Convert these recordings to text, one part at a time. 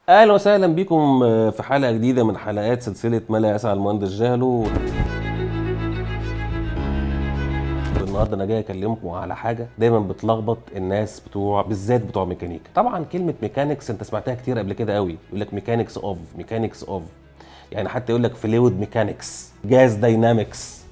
اهلا وسهلا بكم في حلقه جديده من حلقات سلسله ما لا يسع المهندس جهله. النهارده انا جاي اكلمكم على حاجه دايما بتلخبط الناس بالذات بتوع ميكانيكا. طبعا كلمه ميكانيكس انت سمعتها كتير قبل كده قوي، يقول لك ميكانيكس اوف، يعني حتى يقول لك فلويد ميكانيكس، جاز داينامكس.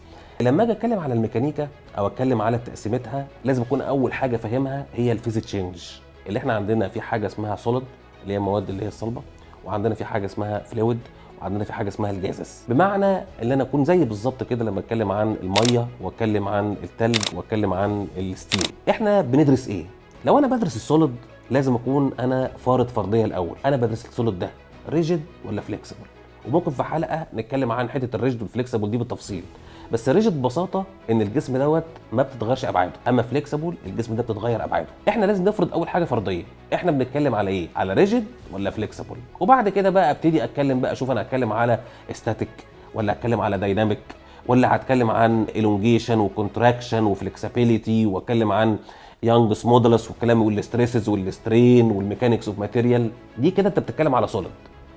لما اجي اتكلم على الميكانيكا او اتكلم على تقسيمتها لازم اكون اول حاجه فاهمها هي الفيز تشينج. اللي احنا عندنا في حاجه اسمها سوليد اللي هي المواد اللي هي الصلبه، وعندنا في حاجه اسمها فلويد، وعندنا في حاجه اسمها الجازس. بمعنى ان انا اكون زي بالظبط كده لما اتكلم عن الميه واتكلم عن التلج واتكلم عن الستيم. احنا بندرس ايه؟ لو انا بدرس السوليد لازم اكون انا فارض فرضيه الاول، انا بدرس السوليد ده ريجيد ولا فليكسبل. وممكن في حلقه نتكلم عن حته الريجيد والفليكسبل دي بالتفصيل. بس الريجيد ببساطه ان الجسم دوت ما بتتغيرش ابعاده، اما فليكسبل الجسم ده بتتغير ابعاده. احنا لازم نفرض اول حاجه فرضيه، احنا بنتكلم على ايه؟ على ريجيد ولا فليكسبل. وبعد كده بقى ابتدي اتكلم بقى، اشوف انا هتكلم على استاتيك ولا هتكلم على دايناميك ولا هتكلم عن الونجيشن وكونتراكشن وفلكسبيليتي، واتكلم عن يانجز مودولس والكلام والستريسز والسترين والميكانكس اوف ماتيريال. دي كده انت بتتكلم على سوليد.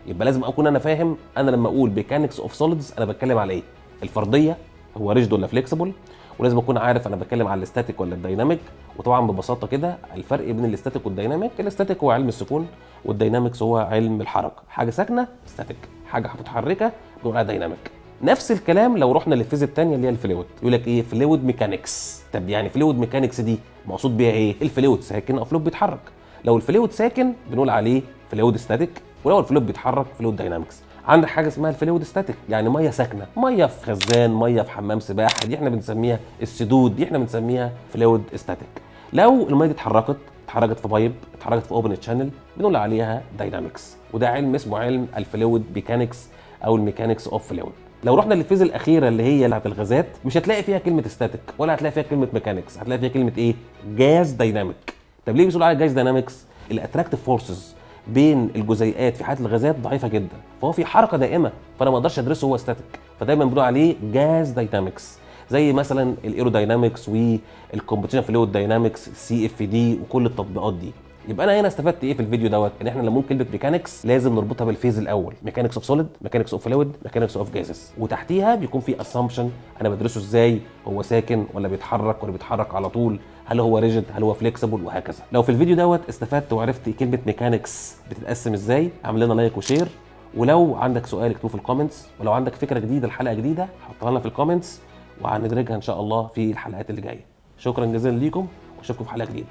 يبقى لازم اكون انا فاهم انا لما اقول ميكانكس اوف سوليدز انا بتكلم على ايه؟ الفرضيه هو ريجد ولا فليكسبل، ولازم اكون عارف انا بتكلم على الاستاتيك ولا الدايناميك. وطبعا ببساطه كده الفرق بين الاستاتيك والدايناميك، الاستاتيك هو علم السكون والداينامكس هو علم الحركه. حاجه ساكنه ستاتيك، حاجه متحركه بنقول عليها دايناميك. نفس الكلام لو رحنا للفيزياء الثانيه اللي هي الفلويد، يقول لك ايه؟ فلويد ميكانكس. طب يعني فلويد ميكانكس دي مقصود بيها ايه؟ الفلويد ساكن او فلويد بيتحرك. لو الفلويد ساكن بنقول عليه فلويد ستاتيك، ولو الفلويد بيتحرك فلويد داينامكس. عندك حاجه اسمها الفلويد ستاتيك، يعني ميه ساكنه، ميه في خزان، ميه في حمام سباحه، دي احنا بنسميها السدود، دي احنا بنسميها فلويد ستاتيك. لو الميه دي اتحركت في بايب، اتحركت في اوبن تشانل، بنقول عليها داينامكس. وده علم اسمه علم الفلويد ميكانكس او الميكانكس اوف فلويد. لو رحنا للفيزياء الاخيره اللي هي بتاعت الغازات، مش هتلاقي فيها كلمه ستاتيك ولا هتلاقي فيها كلمه ميكانكس، هتلاقي فيها كلمه ايه؟ جاز دايناميك. طب ليه بيقولوا عليها جاز داينامكس؟ الاتراكتيف فورسز بين الجزيئات في حاله الغازات ضعيفه جدا، فهو في حركه دائمه، فانا ما اقدرش ادرسه هو ستاتيك، فدايما بنقول عليه جاز داينامكس. زي مثلا الايروداينامكس والكومبوتيشن فلويد داينامكس، السي اف دي وكل التطبيقات دي. يبقى انا هنا استفدت ايه في الفيديو دوت؟ ان احنا لما نقول كلمه ميكانكس لازم نربطها بالفيز الاول، ميكانكس اوف سوليد، ميكانكس اوف فلويد، ميكانكس اوف جازز، وتحتيها بيكون في اسامبشن انا بدرسه ازاي، هو ساكن ولا بيتحرك ولا بيتحرك على طول، هل هو ريجيد، هل هو فليكسبل، وهكذا. لو في الفيديو دوت استفدت وعرفت كلمه ميكانكس بتتقسم ازاي، اعمل لنا لايك وشير. ولو عندك سؤال اكتبه في الكومنتس، ولو عندك فكره جديده الحلقه جديده حطها لنا في الكومنتس وهندرجها ان شاء الله في الحلقات اللي جايه. شكرا جزيلا ليكم واشوفكم في حلقه جديده.